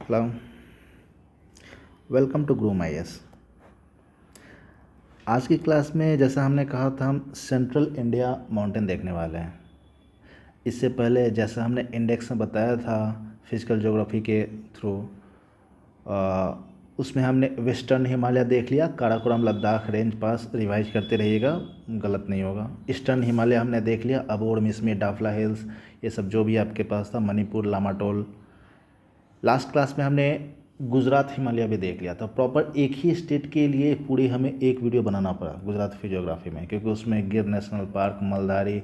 Hello, welcome to groom I S. आज की class में जैसा हमने कहा था हम सेंट्रल इंडिया माउंटेन देखने वाले हैं। इससे पहले जैसा हमने इंडेक्स में बताया था फिजिकल ज्योग्राफी के थ्रू, उसमें हमने वेस्टर्न हिमालय देख लिया, काराकोरम लद्दाख रेंज पास, रिवाइज करते रहिएगा, गलत नहीं होगा। ईस्टर्न हिमालय हमने देख लिया, अबोर, मिसमी, डाफला हिल्स, ये सब जो भी आपके पास था, मणिपुर, लामाटोल। लास्ट क्लास में हमने गुजरात हिमालय भी देख लिया था। प्रॉपर एक ही स्टेट के लिए पूरी हमें एक वीडियो बनाना पड़ा गुजरात फिजियोग्राफी में, क्योंकि उसमें गिर नेशनल पार्क, मलदारी,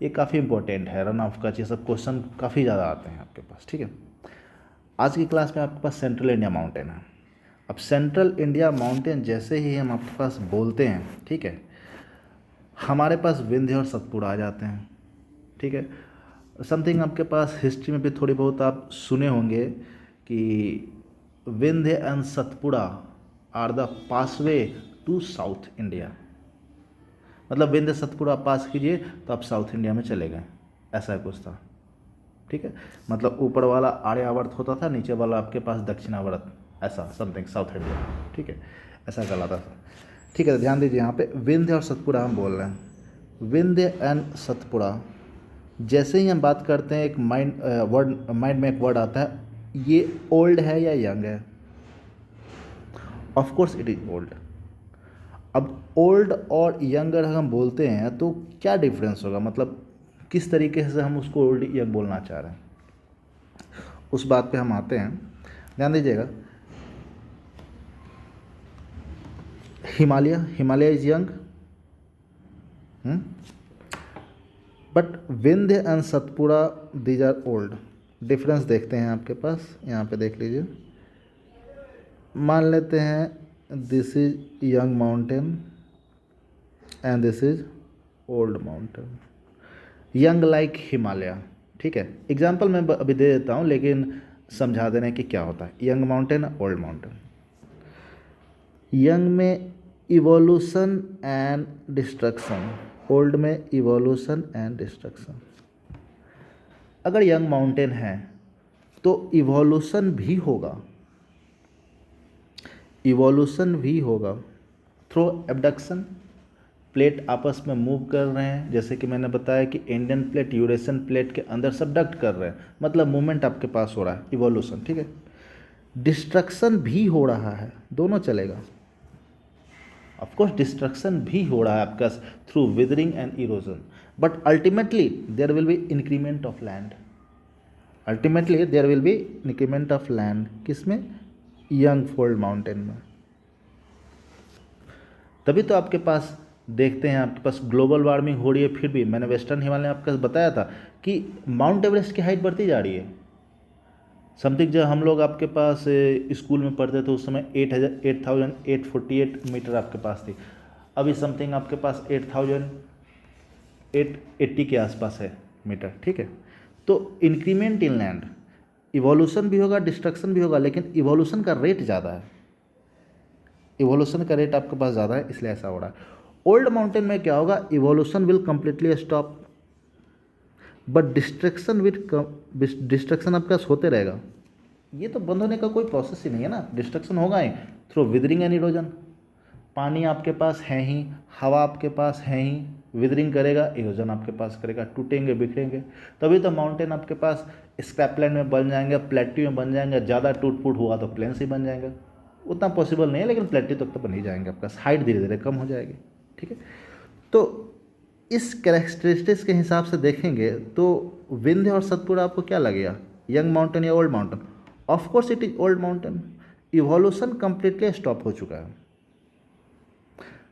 ये काफ़ी इंपॉर्टेंट है। रन ऑफ कच्छ, ये सब क्वेश्चन काफ़ी ज़्यादा आते हैं आपके पास, ठीक है। आज की क्लास में आपके पास सेंट्रल इंडिया माउंटेन है। अब सेंट्रल इंडिया माउंटेन जैसे ही हम आपके पास बोलते हैं, ठीक है, हमारे पास विंध्य और सतपुड़ा आ जाते हैं, ठीक है। समथिंग आपके पास हिस्ट्री में भी थोड़ी बहुत आप सुने होंगे कि Vindhya and Satpura are the passway to South India. मतलब विंध्य सतपुड़ा पास कीजिए तो आप साउथ इंडिया में चले गए, ऐसा कुछ था, ठीक है। मतलब ऊपर वाला आर्यावर्त होता था, नीचे वाला आपके पास दक्षिणावर्त, ऐसा समथिंग साउथ इंडिया, ठीक है, ऐसा कहलाता था, ठीक है। तो ध्यान दीजिए, यहाँ पे विंध्य और सतपुड़ा हम बोल रहे हैं। विंध्य एंड सतपुड़ा जैसे ही हम बात करते हैं, एक माइंड में एक वर्ड आता है, ये ओल्ड है या यंग है। Of course it is old. अब ओल्ड और यंग अगर हम बोलते हैं तो क्या डिफरेंस होगा, मतलब किस तरीके से हम उसको ओल्ड यंग बोलना चाह रहे हैं, उस बात पे हम आते हैं। ध्यान दीजिएगा, Himalaya is young, but Vindhya and Satpura these are old. Difference देखते हैं आपके पास, यहाँ पे देख लीजिए। मान लेते हैं this is young mountain and this is old mountain, young like Himalaya, ठीक है। एग्जाम्पल मैं अभी दे देता हूँ, लेकिन समझा दे रहे हैं कि क्या होता है young mountain, old mountain. Young में इवोल्यूशन एंड डिस्ट्रक्शन, ओल्ड में इवोल्यूशन एंड डिस्ट्रक्शन। अगर यंग माउंटेन है तो इवोल्यूशन भी होगा, थ्रू एबडक्शन। प्लेट आपस में मूव कर रहे हैं, जैसे कि मैंने बताया कि इंडियन प्लेट यूरेशियन प्लेट के अंदर सबडक्ट कर रहे हैं, मतलब मूवमेंट आपके पास हो रहा है, इवोल्यूशन, ठीक है। डिस्ट्रक्शन भी हो रहा है, दोनों चलेगा। ऑफ कोर्स डिस्ट्रक्शन भी हो रहा है आपका through weathering and erosion, but ultimately there will be increment of land, किसमें, यंग फोल्ड माउंटेन में। तभी तो आपके पास देखते हैं, आपके पास ग्लोबल वार्मिंग हो रही है, फिर भी मैंने वेस्टर्न हिमालय में आपको बताया था कि माउंट एवरेस्ट की हाइट बढ़ती जा रही है। समथिंग जब हम लोग आपके पास स्कूल में पढ़ते थे उस समय 8,848 मीटर आपके पास थी, अभी समथिंग आपके पास 8,880 के आसपास है मीटर, ठीक है। तो इंक्रीमेंट इन लैंड, इवोल्यूशन भी होगा, डिस्ट्रक्शन भी होगा, लेकिन इवोल्यूशन का रेट ज़्यादा है, आपके पास ज़्यादा है, इसलिए ऐसा हो रहा है। ओल्ड माउंटेन में क्या होगा, evolution will completely stop, but destruction आपके पास होते रहेगा। ये तो बंद होने का कोई प्रोसेस ही नहीं है ना, डिस्ट्रक्शन होगा ही थ्रू विदरिंग एंड इरोजन। पानी आपके पास है ही, हवा आपके पास है ही, विदरिंग करेगा, इरोजन आपके पास करेगा, टूटेंगे, बिखरेंगे। तभी तो माउंटेन आपके पास स्क्रैपलैंड में बन जाएंगे, प्लेट्यू में बन जाएंगे, ज़्यादा टूट फूट हुआ तो प्लेन्स ही बन जाएंगे। उतना पॉसिबल नहीं है, लेकिन प्लेट्यू तक तो बन ही जाएंगे, आपका हाइट धीरे धीरे कम हो जाएगी, ठीक है। तो इस कैरेक्टरिस्टिक्स के हिसाब से देखेंगे तो विंध्य और सतपुड़ा आपको क्या लगेगा, यंग माउंटेन या old mountain. Of course it is old mountain, evolution completely stop हो चुका है,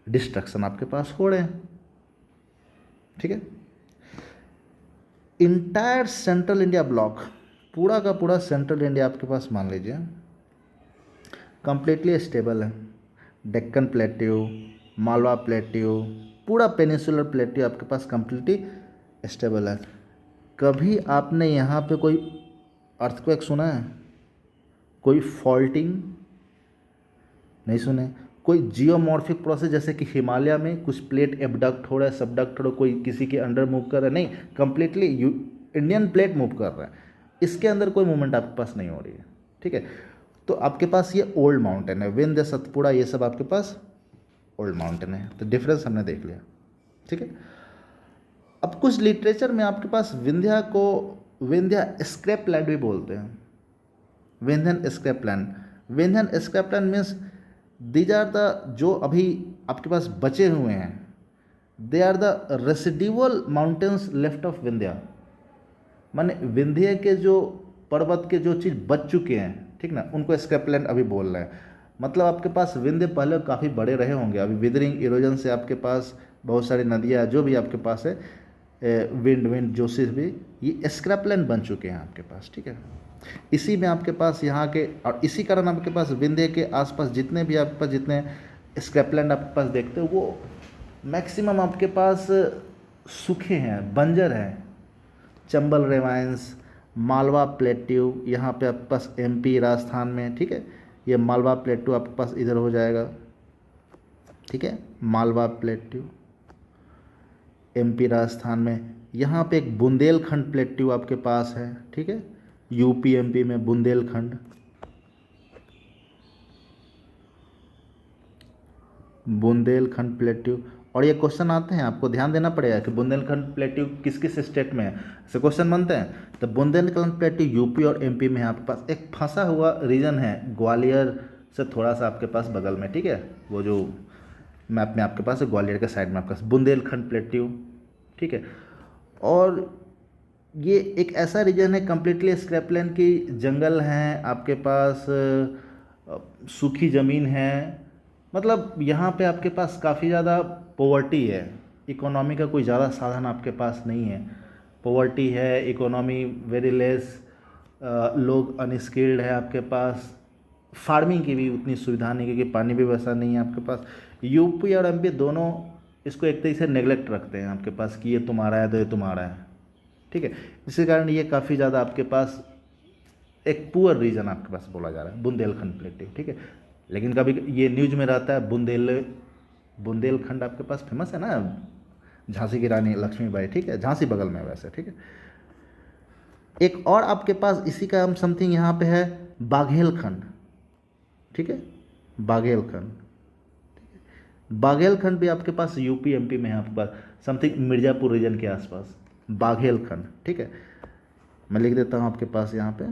डिस्ट्रक्शन आपके पास हो रहे हैं, ठीक है। इंटायर सेंट्रल इंडिया ब्लॉक, पूरा का पूरा सेंट्रल इंडिया आपके पास मान लीजिए कंप्लीटली स्टेबल है। डेक्कन प्लेट्यू, मालवा प्लेट्यू, पूरा पेनिसुलर प्लेट्यू आपके पास कंप्लीटली स्टेबल है। कभी आपने यहाँ पे कोई अर्थक्वेक सुना है, कोई फॉल्टिंग नहीं सुने, कोई जियोमॉर्फिक प्रोसेस जैसे कि हिमालय में कुछ प्लेट एबडक्ट हो रहा है, सबडक्ट हो रहा है, कोई किसी के अंडर मूव कर रहा है, नहीं, कंप्लीटली इंडियन प्लेट मूव कर रहा है, इसके अंदर कोई मूवमेंट आपके पास नहीं हो रही है, ठीक है। तो आपके पास ये ओल्ड माउंटेन है, विंध्य, सतपुड़ा, ये सब आपके पास ओल्ड माउंटेन है। तो डिफरेंस हमने देख लिया, ठीक है। अब कुछ लिटरेचर में आपके पास विंध्या को विंध्या स्क्रैप लैंड भी बोलते हैं, Vindhyan scrap land. Vindhyan scrap land means these are the, जो अभी आपके पास बचे हुए हैं, they are the residual mountains left of Vindhya. माने विंध्य के जो पर्वत के जो चीज़ बच चुके हैं, ठीक ना, उनको स्क्रैप लैंड अभी बोल रहे हैं। मतलब आपके पास विंध्य पहले काफ़ी बड़े रहे होंगे, अभी विदरिंग इरोजन से आपके पास बहुत सारी नदियाँ जो भी आपके पास है, विंड जोशिस भी, ये स्क्रैप लैंड बन चुके हैं आपके पास, ठीक है। इसी में आपके पास यहाँ के, और इसी कारण आपके पास विंध्य के आसपास जितने भी आपके पास जितने स्क्रैप लैंड आपके पास देखते हो, वो मैक्सिमम आपके पास सूखे हैं, बंजर हैं। चंबल रेवाइंस, मालवा प्लेट्यू, यहाँ पे आपके पास एमपी राजस्थान में, ठीक है, ये मालवा प्लेट्यू आपके पास इधर हो जाएगा, ठीक है, मालवा प्लेट्यू एमपी राजस्थान में। यहाँ पे एक बुंदेलखंड प्लेट्यू आपके पास है, ठीक है, यूपी एमपी में बुंदेलखंड, बुंदेलखंड प्लेट्यू। और ये क्वेश्चन आते हैं, आपको ध्यान देना पड़ेगा कि बुंदेलखंड प्लेट्यू किस किस स्टेट में है, ऐसे क्वेश्चन बनते हैं। तो बुंदेलखंड प्लेट्यू यूपी और एमपी में है आपके पास। एक फंसा हुआ रीजन है ग्वालियर से थोड़ा सा आपके पास बगल में, ठीक है, वो जो मैप में आपके पास है, ग्वालियर के साइड में आपके पास बुंदेलखंड प्लेट्यू, ठीक है। और ये एक ऐसा रीजन है कम्प्लीटली स्क्रैपलैंड की, जंगल हैं आपके पास, सूखी ज़मीन है, मतलब यहाँ पे आपके पास काफ़ी ज़्यादा पॉवर्टी है, इकोनॉमी का कोई ज़्यादा साधन आपके पास नहीं है, पॉवर्टी है, इकोनॉमी वेरी लेस, लोग अनस्किल्ड है आपके पास, फार्मिंग की भी उतनी सुविधा नहीं, क्योंकि पानी भी वैसा नहीं है आपके पास। यूपी और एमपी दोनों इसको एक तरीके से नेगलेक्ट रखते हैं आपके पास कि ये तुम्हारा है तो ये तुम्हारा है, ठीक है। इसी कारण ये काफ़ी ज़्यादा आपके पास एक पुअर रीजन आपके पास बोला जा रहा है, बुंदेलखंड प्लेट्यू, ठीक है। लेकिन कभी ये न्यूज में रहता है बुंदेलखंड आपके पास फेमस है ना, झांसी की रानी लक्ष्मीबाई, ठीक है, झांसी बगल में वैसे, ठीक है। एक और आपके पास इसी का हम समथिंग यहाँ पे है बाघेलखंड, ठीक है, बाघेलखंड, बाघेलखंड भी आपके पास यूपी एमपी में है आपके पास, समथिंग मिर्ज़ापुर रीजन के आसपास, बाघेलखंड, ठीक है। मैं लिख देता हूँ आपके पास यहाँ पे,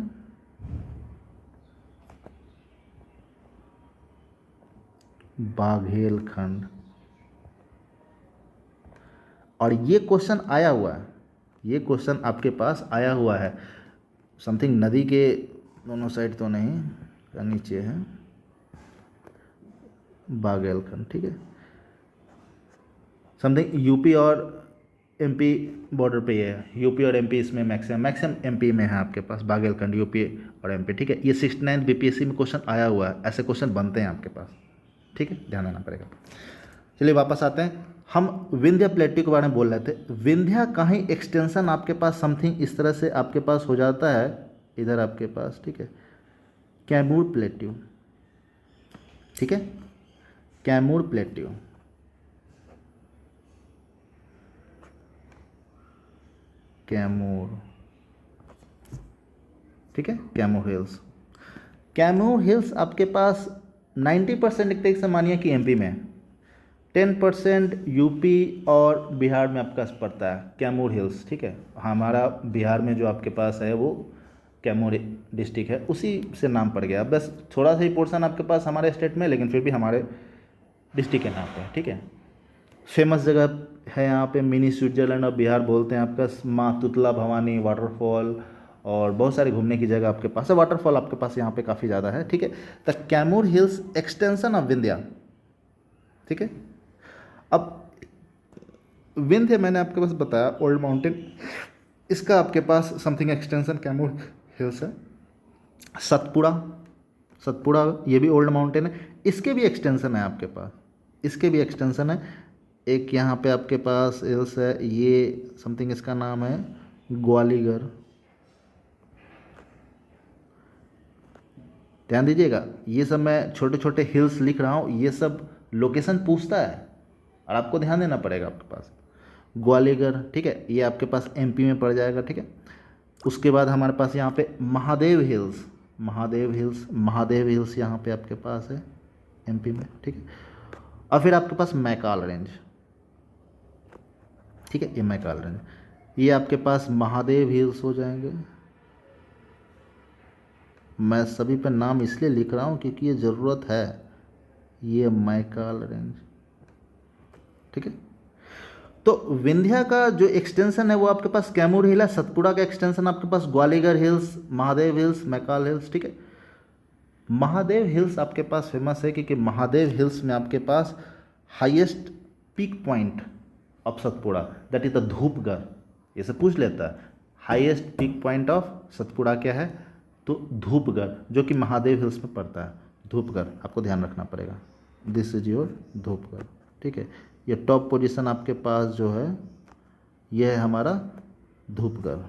बाघेलखंड। और ये क्वेश्चन आया हुआ है, ये क्वेश्चन आपके पास आया हुआ है, समथिंग नदी के दोनों साइड तो नहीं, नीचे है बाघेलखंड, ठीक है, समथिंग यूपी और एमपी बॉर्डर पे ये है, यूपी और एमपी इसमें मैक्सिमम एमपी में है आपके पास बाघेलखंड, यूपी और एमपी, ठीक है। ये 69 बीपीएससी में क्वेश्चन आया हुआ है, ऐसे क्वेश्चन बनते हैं आपके पास, ठीक है, ध्यान देना पड़ेगा। चलिए वापस आते हैं, हम विंध्या प्लेट्यू के बारे में बोल रहे थे। विंध्या का ही एक्सटेंशन आपके पास समथिंग इस तरह से आपके पास हो जाता है, इधर आपके पास, ठीक है, कैमूर प्लेट्यू, ठीक है, कैमूर प्लेट्यू, कैमूर, ठीक है, कैमूर हिल्स। कैमूर हिल्स आपके पास 90% एक तरीके से मानिए कि एमपी में, 10% यूपी और बिहार में आपके पास पड़ता है कैमूर हिल्स, ठीक है। हमारा बिहार में जो आपके पास है वो कैमूर डिस्ट्रिक्ट है, उसी से नाम पड़ गया, बस थोड़ा सा ही पोर्शन आपके पास हमारे स्टेट में, लेकिन फिर भी हमारे डिस्ट्रिक्ट के नाम पे, ठीक है। फेमस जगह है यहाँ पे, मिनी स्विट्जरलैंड ऑफ बिहार बोलते हैं आपका, माँ तुतला भवानी वाटरफॉल, और बहुत सारी घूमने की जगह आपके पास है, वाटरफॉल आपके पास यहाँ पे काफ़ी ज़्यादा है, ठीक है। The Kaimur hills extension of Vindhya, ठीक है। अब विंध्य मैंने आपके पास बताया ओल्ड माउंटेन, इसका आपके पास समथिंग एक्सटेंशन कैमूर हिल्स है। सतपुड़ा, सतपुड़ा ये भी ओल्ड माउंटेन है, इसके भी एक्सटेंशन है आपके पास, इसके भी एक्सटेंशन है। एक यहाँ पे आपके पास हिल्स है, ये समथिंग इसका नाम है ग्वालीगर, ध्यान दीजिएगा, ये सब मैं छोटे छोटे हिल्स लिख रहा हूँ, ये सब लोकेशन पूछता है और आपको ध्यान देना पड़ेगा आपके पास। ग्वालीगर, ठीक है, ये आपके पास एमपी में पड़ जाएगा, ठीक है। उसके बाद हमारे पास यहाँ पे महादेव हिल्स, महादेव हिल्स यहाँ पे आपके पास है एमपी में, ठीक है। और फिर आपके पास मैकाल रेंज, ठीक है, ये मैकाल रेंज, ये आपके पास महादेव हिल्स हो जाएंगे। मैं सभी पे नाम इसलिए लिख रहा हूँ क्योंकि ये ज़रूरत है, ये मैकाल रेंज, ठीक है। तो विंध्या का जो एक्सटेंशन है वो आपके पास कैमूर हिल है, सतपुड़ा का एक्सटेंशन आपके पास Gwalior hills, Mahadev hills, Maikal hills, ठीक है। महादेव हिल्स आपके पास फेमस है क्योंकि महादेव हिल्स में आपके पास highest peak point of Satpura that is the Dhupgarh, ये सब पूछ लेता है। Highest peak point of Satpura क्या है, तो धूपगढ़, जो कि महादेव हिल्स में पड़ता है। धूपगढ़ आपको ध्यान रखना पड़ेगा, दिस इज योर धूपगढ़, ठीक है। ये टॉप पोजीशन आपके पास जो है ये है हमारा धूपगढ़,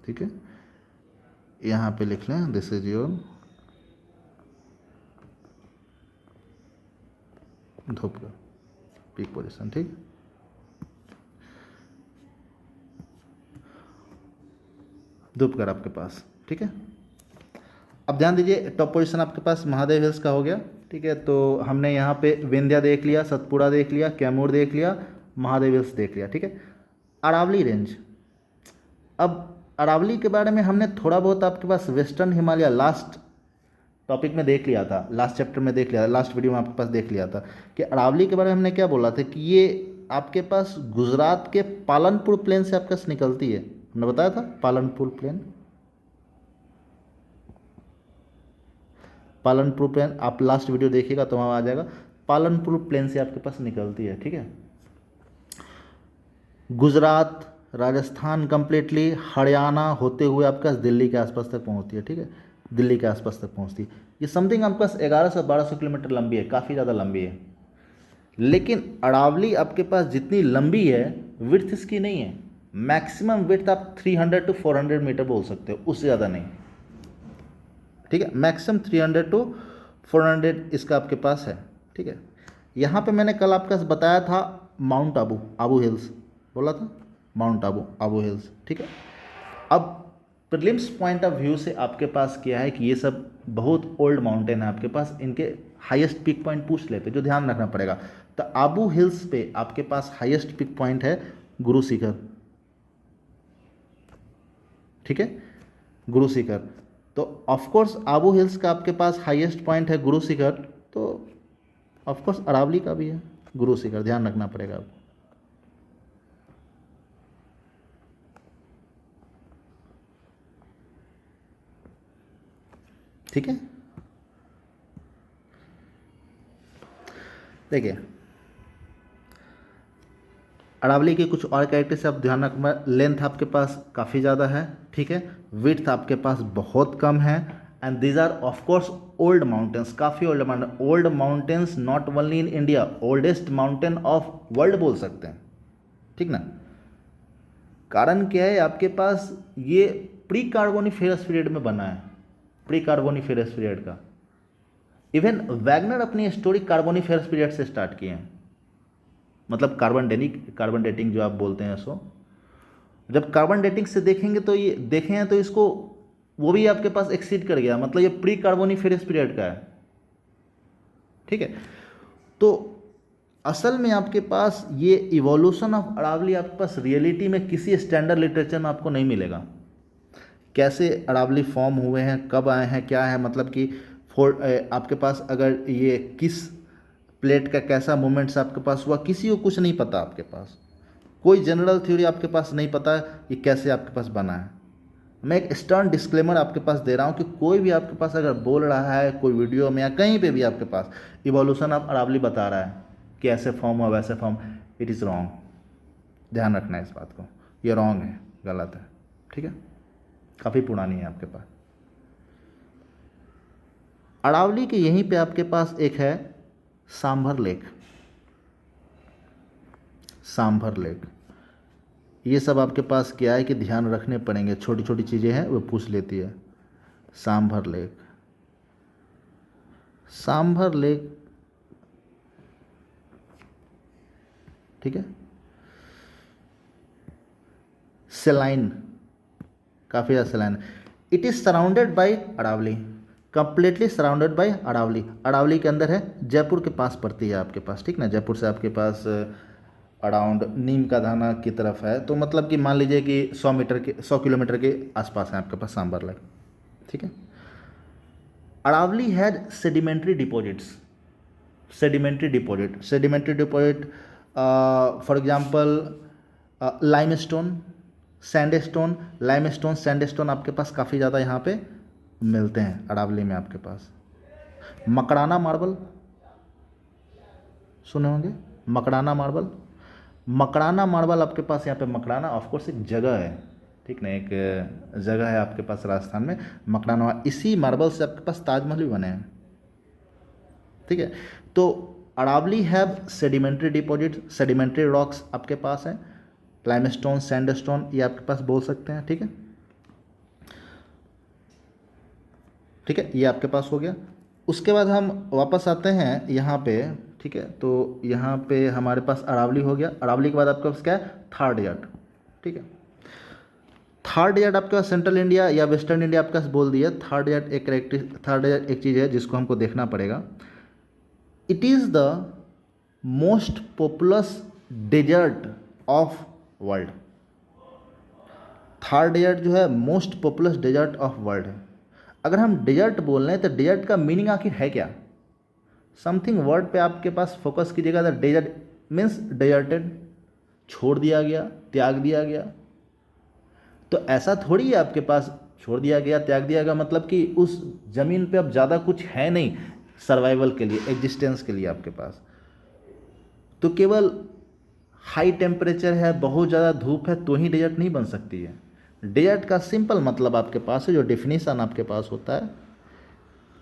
ठीक है। यहाँ पे लिख लें this is your Dhupgarh peak position, ठीक। धूपगढ़ आपके पास, ठीक है। अब ध्यान दीजिए, टॉप पोजीशन आपके पास महादेव हिल्स का हो गया, ठीक है। तो हमने यहाँ पे विंध्या देख लिया, सतपुड़ा देख लिया, कैमूर देख लिया, महादेव हिल्स देख लिया, ठीक है। अरावली रेंज, अब अरावली के बारे में हमने थोड़ा बहुत आपके पास वेस्टर्न हिमालय लास्ट टॉपिक में देख लिया था, लास्ट चैप्टर में देख लिया था, लास्ट वीडियो में आपके पास देख लिया था कि अरावली के बारे में हमने क्या बोला था कि ये आपके पास गुजरात के पालनपुर प्लेन से आपके पास निकलती है, हमने बताया था पालनपुर प्लेन, पालनपुर प्लेन आप लास्ट वीडियो देखिएगा तो वहाँ आ जाएगा, पालनपुर प्लेन से आपके पास निकलती है, ठीक है। गुजरात, राजस्थान कंप्लीटली, हरियाणा होते हुए आपके पास दिल्ली के आसपास तक पहुँचती है, ठीक है, दिल्ली के आसपास तक पहुँचती है। ये समथिंग आपके पास 1100-1200 किलोमीटर लंबी है, काफ़ी ज़्यादा लंबी है। लेकिन अरावली आपके पास जितनी लंबी है विड्थ इसकी नहीं है, मैक्सिमम विड्थ आप 300 to 400 मीटर बोल सकते हो, उससे ज़्यादा नहीं, ठीक है। मैक्सिमम 300 to 400 इसका आपके पास है, ठीक है। यहाँ पे मैंने कल आपके पास बताया था माउंट आबू, आबू हिल्स बोला था, माउंट आबू, आबू हिल्स, ठीक है। अब प्रीलिम्स पॉइंट ऑफ व्यू से आपके पास क्या है कि ये सब बहुत ओल्ड माउंटेन है आपके पास, इनके हाईएस्ट पीक पॉइंट पूछ लेते जो ध्यान रखना पड़ेगा। तो आबू हिल्स पे आपके पास हाईएस्ट पीक पॉइंट है गुरु शिखर, ठीक है, गुरु शिखर। तो ऑफकोर्स आबू हिल्स का आपके पास हाईएस्ट पॉइंट है गुरु शिखर, तो ऑफकोर्स अरावली का भी है गुरु शिखर, ध्यान रखना पड़ेगा आपको, ठीक है। देखिए अरावली के कुछ और कैरेक्टर्स आप ध्यान रखना, लेंथ आपके पास काफ़ी ज़्यादा है, ठीक है, विड्थ आपके पास बहुत कम है, and these are of course old mountains, काफ़ी old mountains, not only in India, oldest mountain of world बोल सकते हैं, ठीक ना। कारण क्या है, आपके पास ये प्री कार्बोनिफेरस पीरियड में बना है, प्री कार्बोनिफेरस पीरियड का। इवन वैगनर अपनी स्टोरी कार्बोनिफेरस पीरियड से स्टार्ट किए हैं, मतलब कार्बन डेटिंग जो आप बोलते हैं, सो जब कार्बन डेटिंग से देखेंगे तो ये देखे हैं तो इसको वो भी आपके पास एक्सीड कर गया, मतलब ये प्री कार्बोनिफेरस पीरियड का है, ठीक है। तो असल में आपके पास ये इवोल्यूशन ऑफ अरावली आपके पास रियलिटी में किसी स्टैंडर्ड लिटरेचर में आपको नहीं मिलेगा। कैसे अरावली फॉर्म हुए हैं, कब आए हैं, क्या है, मतलब कि आपके पास अगर ये किस प्लेट का कैसा मूवमेंट्स आपके पास हुआ, किसी को कुछ नहीं पता, आपके पास कोई जनरल थ्योरी आपके पास नहीं पता ये कैसे आपके पास बना है। मैं एक स्टर्न डिस्क्लेमर आपके पास दे रहा हूँ कि कोई भी आपके पास अगर बोल रहा है कोई वीडियो में या कहीं पे भी आपके पास इवोल्यूशन ऑफ अरावली बता रहा है कि ऐसे फॉर्म हुआ वैसे फॉर्म, इट इज़ रॉन्ग, ध्यान रखना है इस बात को, ये रॉन्ग है, गलत है, ठीक है, काफ़ी पुरानी है आपके पास। अरावली के यहीं पे आपके पास एक है सांभर लेक, सांभर लेक, ये सब आपके पास क्या है कि ध्यान रखने पड़ेंगे, छोटी छोटी चीज़ें हैं वो पूछ लेती है। सांभर लेक, सांभर लेक, ठीक है, सेलाइन काफ़ी ज़्यादा सैलान। It is surrounded by Aravalli, completely surrounded by Aravalli. Aravalli के अंदर है, जयपुर के पास पड़ती है आपके पास, ठीक ना। जयपुर से आपके पास अराउंड नीम का दाना की तरफ है, तो मतलब कि मान लीजिए कि 100 किलोमीटर के आसपास है आपके पास सांबर लेक, ठीक है। Aravalli has sedimentary deposits, sedimentary deposit for example limestone, sandstone आपके पास काफ़ी ज़्यादा यहाँ पे मिलते हैं अरावली में आपके पास। मकराना मार्बल सुने होंगे, मकराना मार्बल आपके पास यहाँ पे, मकराना ऑफ कोर्स एक जगह है, ठीक ना, एक जगह है आपके पास राजस्थान में, मकराना। इसी मार्बल से आपके पास ताजमहल भी बने हैं, ठीक है। तो Aravalli have sedimentary deposit, sedimentary rocks आपके पास हैं, लाइमस्टोन, सैंडस्टोन ये आपके पास बोल सकते हैं, ठीक है, ठीक है, ये आपके पास हो गया। उसके बाद हम वापस आते हैं यहाँ पे, ठीक है। तो यहाँ पे हमारे पास अरावली हो गया। अरावली के बाद आपके पास क्या है, थार डेजर्ट, ठीक है। थार डेजर्ट आपके पास सेंट्रल इंडिया या वेस्टर्न इंडिया आपके पास बोल दिया। थार डेजर्ट एक चीज़ है जिसको हमको देखना पड़ेगा। It is the most populous desert of world. Thar desert जो है most populous desert of world है। अगर हम डेजर्ट बोल रहे हैं तो डेजर्ट का मीनिंग आखिर है क्या, समथिंग वर्ड पे आपके पास फोकस कीजिएगा। द डेजर्ट मीन्स डेजर्टेड, छोड़ दिया गया, त्याग दिया गया। तो ऐसा थोड़ी है आपके पास छोड़ दिया गया, त्याग दिया गया, मतलब कि उस ज़मीन पे अब ज़्यादा कुछ है नहीं सर्वाइवल के लिए, एग्जिस्टेंस के लिए आपके पास। तो केवल हाई टेम्परेचर है, बहुत ज़्यादा धूप है तो ही डेजर्ट नहीं बन सकती है। डेजर्ट का सिंपल मतलब आपके पास है, जो डेफिनेशन आपके पास होता है,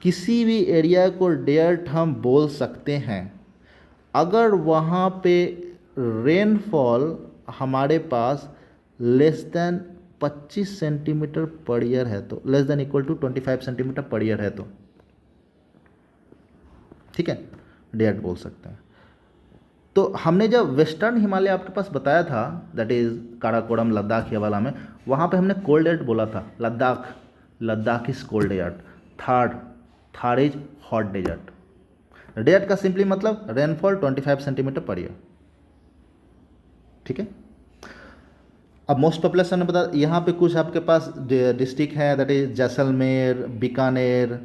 किसी भी एरिया को डेजर्ट हम बोल सकते हैं अगर वहाँ पे रेनफॉल हमारे पास less than 25 centimetre per year है, तो less than equal to 25 centimetre per year है, तो ठीक है, डेजर्ट बोल सकते हैं। तो हमने जब वेस्टर्न हिमालय आपके पास बताया था, दैट इज़ काराकोरम, लद्दाख, ये वाला में, वहाँ पे हमने कोल्ड डेजर्ट बोला था। Ladakh is cold desert. Thar is hot desert. Desert का सिंपली मतलब रेनफॉल 25 सेंटीमीटर पर ईयर, ठीक है। अब मोस्ट पॉपुलेशन में बता, यहाँ पे कुछ आपके पास डिस्ट्रिक्ट है, that is Jaisalmer, Bikaner,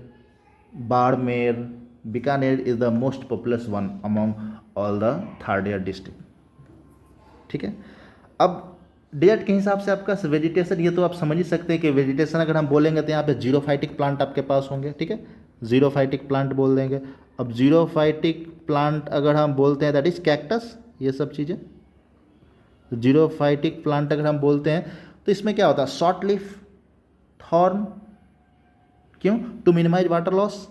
Barmer. Bikaner is the most populous one among all the Thar desert district, ठीक है। अब डेजर्ट के हिसाब से आपका वेजिटेशन, ये तो आप समझ ही सकते हैं कि वेजिटेशन अगर हम बोलेंगे तो यहाँ पे जीरोफाइटिक प्लांट आपके पास होंगे, ठीक है, जीरोफाइटिक प्लांट बोल देंगे। अब जीरोफाइटिक प्लांट अगर हम बोलते हैं दैट इज कैक्टस, ये सब चीज़ें। जीरोफाइटिक प्लांट अगर हम बोलते हैं तो इसमें क्या होता है, शॉर्ट लीफ, थॉर्न, क्यों, to minimise water loss.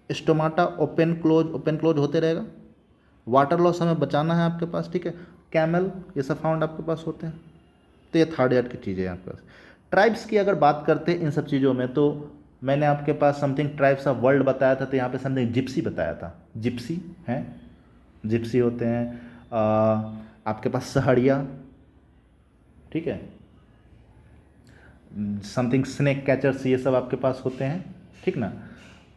Stomata open close होते रहेगा, वाटर लॉस हमें बचाना है आपके पास, ठीक है। कैमल, ये सब फाउंड आपके पास होते हैं। तो ये थर्ड ईयर की चीज़ें हैं आपके पास। ट्राइब्स की अगर बात करते हैं इन सब चीज़ों में, तो मैंने आपके पास समथिंग ट्राइब्स ऑफ वर्ल्ड बताया था, तो यहाँ पे समथिंग जिप्सी बताया था। जिप्सी हैं, जिप्सी होते हैं। आपके पास सहरिया, ठीक है, समथिंग स्नेक कैचर्स, ये सब आपके पास होते हैं, ठीक ना।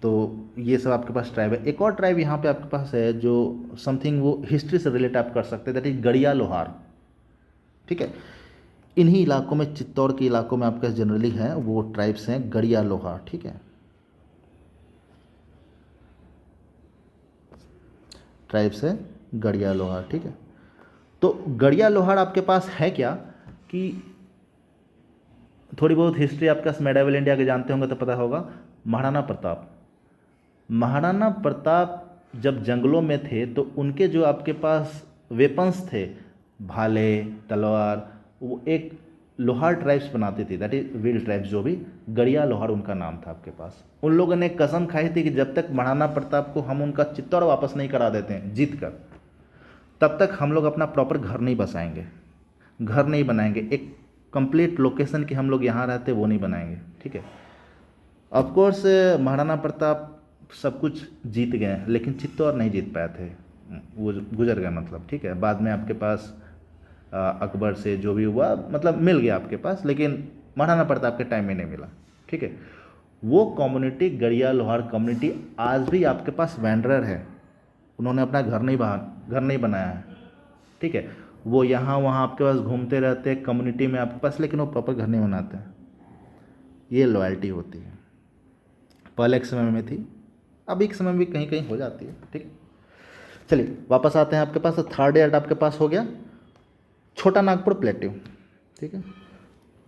तो ये सब आपके पास ट्राइब है। एक और ट्राइब यहाँ पे आपके पास है जो समथिंग वो हिस्ट्री से रिलेट आप कर सकते हैं, दैट इज गड़िया लोहार, ठीक है। इन्हीं इलाकों में, चित्तौड़ के इलाकों में आपके जनरली है वो ट्राइब्स हैं गड़िया लोहार, ठीक है। ट्राइब्स है गड़िया लोहार, ठीक है। तो गड़िया लोहार आपके पास है क्या, कि थोड़ी बहुत हिस्ट्री आपका मेडावल इंडिया के जानते होंगे तो पता होगा। महाराणा प्रताप जब जंगलों में थे तो उनके जो आपके पास वेपन्स थे, भाले, तलवार, वो एक लोहार ट्राइब्स बनाती थी, दैट इज व्हील ट्राइब्स, जो भी गड़िया लोहार उनका नाम था आपके पास। उन लोगों ने कसम खाई थी कि जब तक महाराणा प्रताप को हम उनका चित्तौड़ वापस नहीं करा देते हैं जीत कर, तब तक हम लोग अपना प्रॉपर घर नहीं बसाएंगे, घर नहीं बनाएंगे, एक कंप्लीट लोकेशन की हम लोग यहाँ रहते वो नहीं बनाएंगे, ठीक है। ऑफकोर्स महाराणा प्रताप सब कुछ जीत गए लेकिन चित्तौड़ नहीं जीत पाए थे, वो गुजर गए मतलब, ठीक है। बाद में आपके पास अकबर से जो भी हुआ मतलब मिल गया आपके पास, लेकिन महाराणा प्रताप के टाइम में नहीं मिला, ठीक है। वो कम्युनिटी गड़िया लोहार कम्युनिटी आज भी आपके पास वैंडरर है, उन्होंने अपना घर नहीं बनाया है, ठीक है। वो यहाँ वहाँ आपके पास घूमते रहते हैं कम्युनिटी में आपके पास, लेकिन वो प्रॉपर घर नहीं बनाते हैं। ये लॉयल्टी होती है, पहले के समय में थी, अभी के समय में भी कहीं कहीं हो जाती है, ठीक है। चलिए वापस आते हैं आपके पास। तो थर्ड एड आपके पास हो गया छोटा नागपुर प्लेट्यू, ठीक है।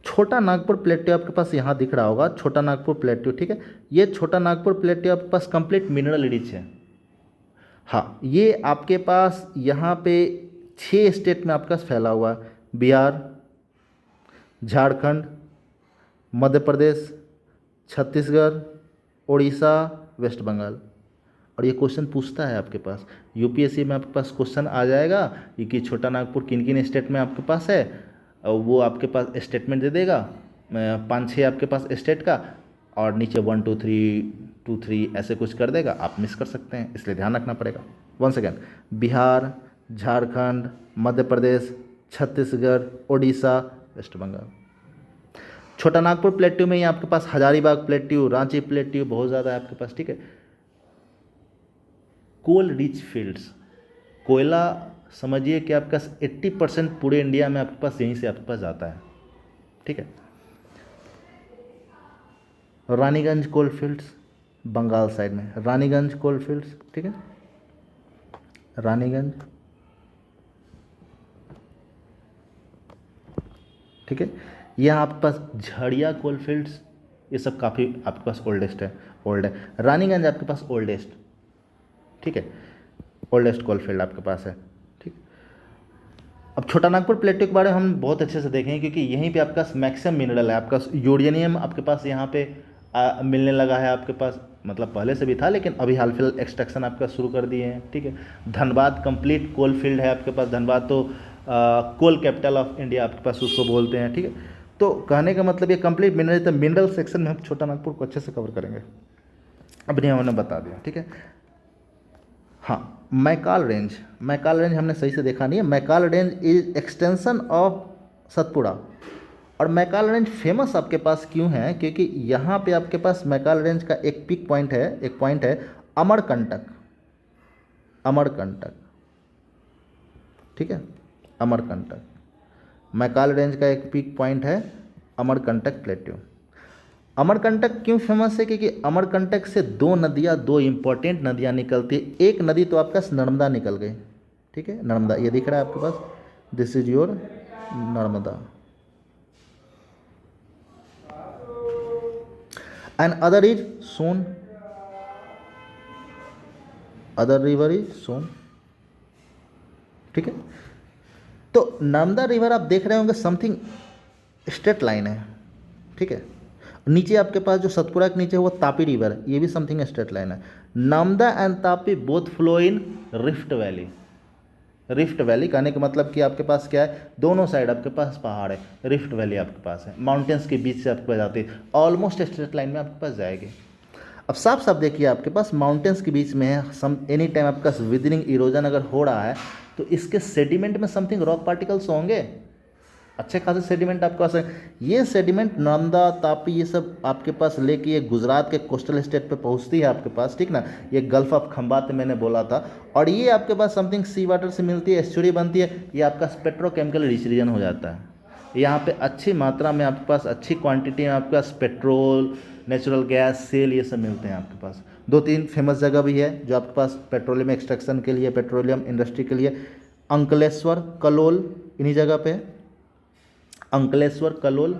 छोटा नागपुर प्लेट्यू आपके पास यहाँ दिख रहा होगा, छोटा नागपुर प्लेट्यू, ठीक है। ये छोटा नागपुर प्लेट्यू आपके पास कंप्लीट मिनरल रिच है। हाँ, ये आपके पास यहाँ पे 6 स्टेट में आपके पास फैला हुआ है, बिहार, झारखंड, मध्य प्रदेश, छत्तीसगढ़, उड़ीसा, वेस्ट बंगाल। और ये क्वेश्चन पूछता है आपके पास, यूपीएससी में आपके पास क्वेश्चन आ जाएगा कि छोटा नागपुर किन किन स्टेट में आपके पास है, और वो आपके पास स्टेटमेंट दे देगा 5-6 आपके पास स्टेट का, और नीचे 1 2 3 2 3 ऐसे कुछ कर देगा, आप मिस कर सकते हैं, इसलिए ध्यान रखना पड़ेगा। One second, Bihar, Jharkhand, Madhya Pradesh, Chhattisgarh, Orissa, waste Bengal. छोटा नागपुर प्लेट्यू में ही आपके पास हजारीबाग प्लेट्यू, रांची प्लेट्यू बहुत ज़्यादा है आपके पास, ठीक है। कोल रिच फील्ड्स, कोयला समझिए कि आपके पास 80% पूरे इंडिया में आपके पास यहीं से आपके पास जाता है, ठीक है। रानीगंज कोल फील्ड्स बंगाल साइड में, रानीगंज कोल फील्ड्स, ठीक है, रानीगंज, ठीक है। यहाँ आपके पास झड़िया कोल फील्ड्स, ये सब काफ़ी आपके पास ओल्ड है। रानीगंज आपके पास ओल्डेस्ट, ठीक है, ओल्डेस्ट कोल फील्ड आपके पास है, ठीक। अब छोटा नागपुर प्लेट्यू के बारे में हम बहुत अच्छे से देखेंगे, क्योंकि यहीं पे आपके पास मैक्सिमम मिनरल है, आपका यूरेनियम आपके पास यहाँ पे मिलने लगा है आपके पास, मतलब पहले से भी था लेकिन अभी हाल फिलहाल एक्सट्रैक्शन आपका शुरू कर दिए हैं, ठीक है। धनबाद कंप्लीट कोल फील्ड है आपके पास, धनबाद तो कोल कैपिटल ऑफ इंडिया आपके पास उसको बोलते हैं, ठीक है। तो कहने का मतलब ये कंप्लीट मिनरल, तो मिनरल सेक्शन में हम छोटा नागपुर को अच्छे से कवर करेंगे, अभी हमने बता दिया, ठीक है। हाँ, मैकाल रेंज हमने सही से देखा नहीं है। Maikal range is extension of Satpura, और मैकाल रेंज फेमस आपके पास क्यों है, क्योंकि यहाँ पे आपके पास मैकाल रेंज का एक पिक पॉइंट है, एक पॉइंट है अमरकंटक, ठीक है, अमरकंटक। मैकाल रेंज का एक पिक पॉइंट है अमरकंटक प्लेट्यू। अमरकंटक क्यों फेमस है, क्योंकि अमरकंटक से दो इंपॉर्टेंट नदियाँ निकलती है। एक नदी तो आपका नर्मदा निकल गई, ठीक है, नर्मदा, ये दिख रहा है आपके पास, this is your Narmada, and other is Son, other river is Son, ठीक है। तो नर्मदा रिवर आप देख रहे होंगे समथिंग स्ट्रेट लाइन है, ठीक है। नीचे आपके पास जो सतपुड़ा के नीचे है वो तापी रिवर है, ये भी समथिंग स्ट्रेट लाइन है। Narmada and Tapi both flow in rift valley. Rift valley कहने का मतलब कि आपके पास क्या है, दोनों साइड आपके पास पहाड़ है, रिफ्ट वैली आपके पास है, माउंटेन्स के बीच से आपके पास जाती है, ऑलमोस्ट स्ट्रेट लाइन में आपके पास जाएगी। अब साफ साफ देखिए आपके पास माउंटेन्स के बीच में है, सम एनी टाइम आपके पास विदरिंग इरोजन अगर हो रहा है तो इसके सेडिमेंट में समथिंग रॉक पार्टिकल्स होंगे, अच्छे खासे सेडिमेंट आपके पास है। ये सेडिमेंट नर्मदा, तापी, ये सब आपके पास लेके ये गुजरात के कोस्टल स्टेट पे पहुंचती है आपके पास, ठीक ना, ये गल्फ ऑफ खंबात मैंने बोला था, और ये आपके पास समथिंग सी वाटर से मिलती है, एस्चुरी बनती है, ये आपका पेट्रोकेमिकल रिच रीजन हो जाता है। यहाँ पे अच्छी मात्रा में आपके पास, अच्छी क्वांटिटी में आपके पास पेट्रोल, नेचुरल गैस, सेल, ये सब मिलते हैं आपके पास। 2-3 फेमस जगह भी है जो आपके पास पेट्रोलियम एक्सट्रैक्शन के लिए, पेट्रोलियम इंडस्ट्री के लिए, अंकलेश्वर, कलोल, इन्हीं जगह पे है, अंकलेश्वर, कलोल,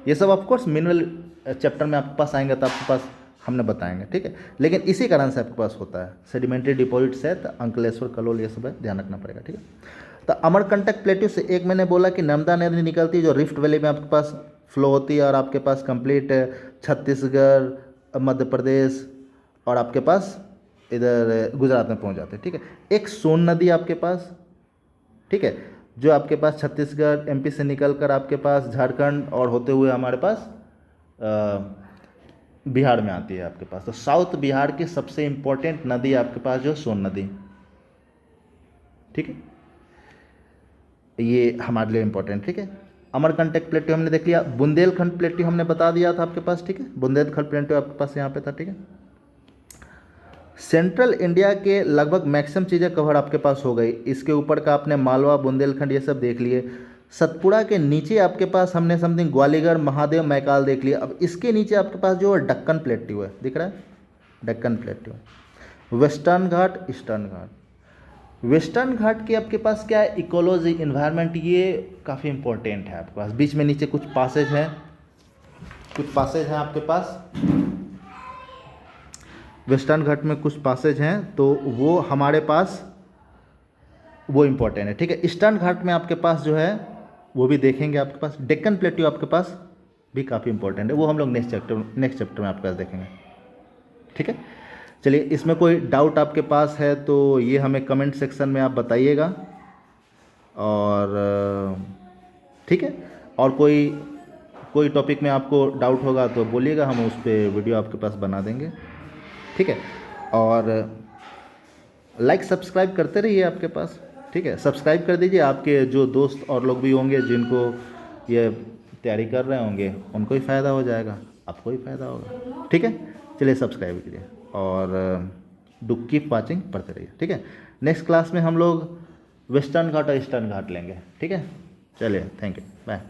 ये सब ऑफकोर्स मिनरल चैप्टर में आपके पास आएंगे तो आपके पास हमने बताएंगे, ठीक है। लेकिन इसी कारण से आपके पास होता है, सेडिमेंट्री डिपॉजिट्स है तो अंकलेश्वर, कलोल, ये सब है, ध्यान रखना पड़ेगा, ठीक है। तो अमरकंटक प्लेट्यू से एक मैंने बोला कि नर्मदा नदी निकलती है जो रिफ्ट वैली में आपके पास फ्लो होती है, और आपके पास कंप्लीट छत्तीसगढ़, मध्य प्रदेश और आपके पास इधर गुजरात में पहुंच जाते हैं, ठीक है। एक सोन नदी आपके पास, ठीक है, जो आपके पास छत्तीसगढ़, एमपी से निकलकर आपके पास झारखंड और होते हुए हमारे पास बिहार में आती है आपके पास। तो साउथ बिहार की सबसे इम्पोर्टेंट नदी आपके पास जो सोन नदी, ठीक है, ये हमारे लिए इम्पोर्टेंट, ठीक है। अमरकंटक प्लेट्यू हमने देख लिया, बुंदेलखंड प्लेट्यू हमने बता दिया था आपके पास, ठीक है, बुंदेलखंड प्लेट्यू आपके पास यहाँ पे था, ठीक है। सेंट्रल इंडिया के लगभग मैक्सिमम चीज़ें कवर आपके पास हो गई। इसके ऊपर का आपने मालवा, बुंदेलखंड ये सब देख लिए। सतपुड़ा के नीचे आपके पास हमने समथिंग ग्वालियर, महादेव, मैकाल देख लिया। अब इसके नीचे आपके पास जो डक्कन प्लेट्यू है, दिख रहा है, डक्कन प्लेट्यू, वेस्टर्न घाट, ईस्टर्न घाट। वेस्टर्न घाट के आपके पास क्या है, इकोलॉजी, इन्वायरमेंट, ये काफ़ी इंपॉर्टेंट है आपके पास। बीच में नीचे कुछ पासेज हैं, कुछ पासेज हैं आपके पास, वेस्टर्न घाट में कुछ पासेज हैं, तो वो हमारे पास वो इम्पोर्टेंट है, ठीक है। ईस्टर्न घाट में आपके पास जो है वो भी देखेंगे आपके पास। डेक्कन प्लेट्यू आपके पास भी काफ़ी इंपॉर्टेंट है, वो हम लोग नेक्स्ट चैप्टर में आपके पास देखेंगे, ठीक है। चलिए, इसमें कोई डाउट आपके पास है तो ये हमें कमेंट सेक्शन में आप बताइएगा, और ठीक है, और कोई टॉपिक में आपको डाउट होगा तो बोलिएगा, हम उस पर वीडियो आपके पास बना देंगे, ठीक है। और लाइक सब्सक्राइब करते रहिए आपके पास, ठीक है, सब्सक्राइब कर दीजिए। आपके जो दोस्त और लोग भी होंगे जिनको ये तैयारी कर रहे होंगे, उनको ही फ़ायदा हो जाएगा, आपको ही फ़ायदा होगा, ठीक है। चलिए, सब्सक्राइब कीजिए और डू कीप वाचिंग, पढ़ते रहिए, ठीक है। नेक्स्ट क्लास में हम लोग वेस्टर्न घाट और ईस्टर्न घाट लेंगे, ठीक है। चलिए, थैंक यू, बाय।